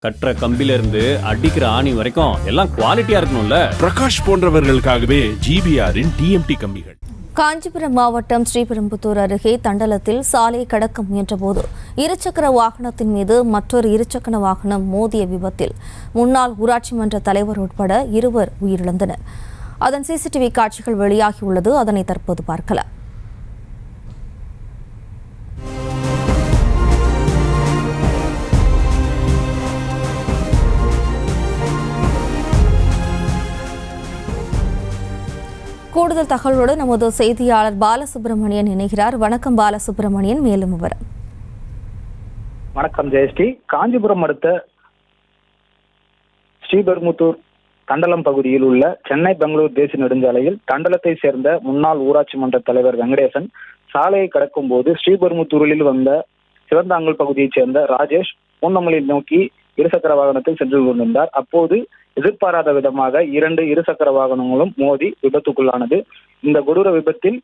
கட்டுற கம்பில இருந்து அடிக்கிற ஆணி வரைக்கும் எல்லாம் குவாலிட்டியா இருக்கணும்ல. பிரகாஷ் போன்றவர்களுக்காகவே ஜிபிஆரின் டிஎம்டி கம்பிகள். காஞ்சிபுரம் மாவட்டம் ஸ்ரீபெரும்புத்தூர் அருகே தண்டலத்தில் சாலை கடக்க முயன்றபோது இருசக்கர வாகனத்தின் மீது மற்றொரு இருசக்கர வாகனம் மோதிய விபத்தில் முன்னாள் ஊராட்சி மன்ற தலைவர் உட்பட 2 உயிரிழந்தனர். அதன் சிசிடிவி காட்சிகள் வெளியாகியுள்ளது. அதனை தற்போது பார்க்கலாம். கூடுதல் தகவலோடு நமது செய்தியாளர் பாலசுப்ரமணியன் இணைகிறார். வணக்கம் பாலசுப்ரமணியன், மேலும் விவரம். வணக்கம் ஜெயஸ்ரீ. காஞ்சிபுரம் அடுத்த ஸ்ரீபெரும்புத்தூர் தண்டலம் பகுதியில் உள்ள சென்னை பெங்களூர் தேசிய நெடுஞ்சாலையில் தண்டலத்தை சேர்ந்த முன்னாள் ஊராட்சி மன்ற தலைவர் வெங்கடேசன் சாலையை கடக்கும் போது ஸ்ரீபெரும்புத்தூரில் வந்த சிவந்தாங்கல் பகுதியைச் சேர்ந்த ராஜேஷ் பூந்தமல்லி நோக்கி இருசக்கர வாகனத்தில் சென்று கொண்டிருந்தார். அப்போது எதிர்பாராத விதமாக 2 இருசக்கர வாகனங்களும் மோதி விபத்துக்குள்ளானது. இந்த கொடூர விபத்தில்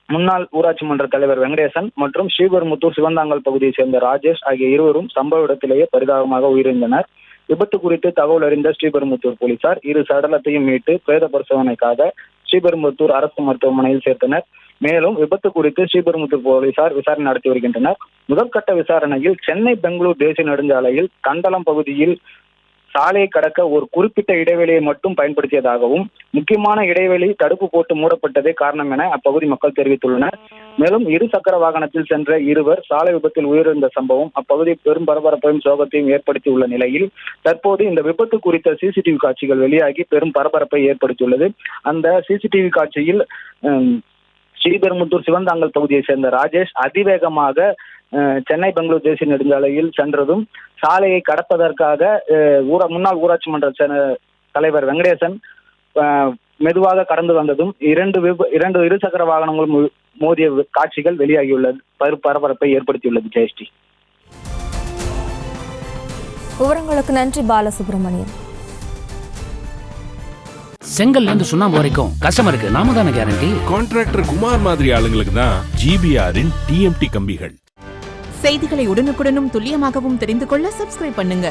முன்னாள் ஊராட்சி மன்ற தலைவர் வெங்கடேசன் மற்றும் ஸ்ரீபெரும்புத்தூர் சிவந்தாங்கல் பகுதியைச் சேர்ந்த ராஜேஷ் ஆகிய இருவரும் சம்பவ இடத்திலேயே பரிதாபமாக உயிரிழந்தனர். விபத்து குறித்து தகவல் அறிந்த ஸ்ரீபெரும்புத்தூர் போலீசார் 2 சடலத்தையும் மீட்டு பிரேத பரிசோதனைக்காக ஸ்ரீபெரும்புத்தூர் அரசு மருத்துவமனையில் சேர்த்தனர். மேலும் விபத்து குறித்து ஸ்ரீபெரும்புத்தூர் போலீசார் விசாரணை நடத்தி வருகின்றனர். முதற்கட்ட விசாரணையில் சென்னை பெங்களூர் தேசிய நெடுஞ்சாலையில் தண்டலம் பகுதியில் சாலையை கடக்க ஒரு குறிப்பிட்ட இடைவெளியை மட்டும் பயன்படுத்தியதாகவும் முக்கியமான இடைவெளி தடுப்பு போட்டு மூடப்பட்டதே காரணம் என அப்பகுதி மக்கள் தெரிவித்துள்ளனர். மேலும் 2 சக்கர வாகனத்தில் சென்ற 2 சாலை விபத்தில் உயிரிழந்த சம்பவம் அப்பகுதி பெரும் பரபரப்பையும் சோகத்தையும் ஏற்படுத்தியுள்ள நிலையில் தற்போது இந்த விபத்து குறித்த சிசிடிவி காட்சிகள் வெளியாகி பெரும் பரபரப்பை ஏற்படுத்தியுள்ளது. அந்த சிசிடிவி காட்சியில் ஸ்ரீபெரும்புத்தூர் சிவந்தாங்கல் பகுதியை சேர்ந்த ராஜேஷ் அதிவேகமாக சென்னை பெங்களூர் தேசிய நெடுஞ்சாலையில் சென்றதும் சாலையை கடப்பதற்காக முன்னாள் ஊராட்சி மன்ற தலைவர் வெங்கடேசன் மெதுவாக கடந்து வந்ததும் 2 இருசக்கர வாகனங்களும் மோதிய காட்சிகள் வெளியாகியுள்ளது. பரபரப்பை ஏற்படுத்தியுள்ளது. ஜெயஸ்ரீ, விவரங்களுக்கு நன்றி பாலசுப்ரமணியன். செங்கல்ல இருந்து சுண்ணாம்பு வரைக்கும் கஸ்டமருக்கு நாம தானே கேரண்டி. கான்ட்ராக்டர் குமார் மாதிரி ஆளுங்களுக்கு தான் ஜிபிஆரின் டிஎம்டி கம்பிகள். செய்திகளை உடனுக்குடனும் துல்லியமாகவும் தெரிந்து கொள்ள சப்ஸ்கிரைப் பண்ணுங்க.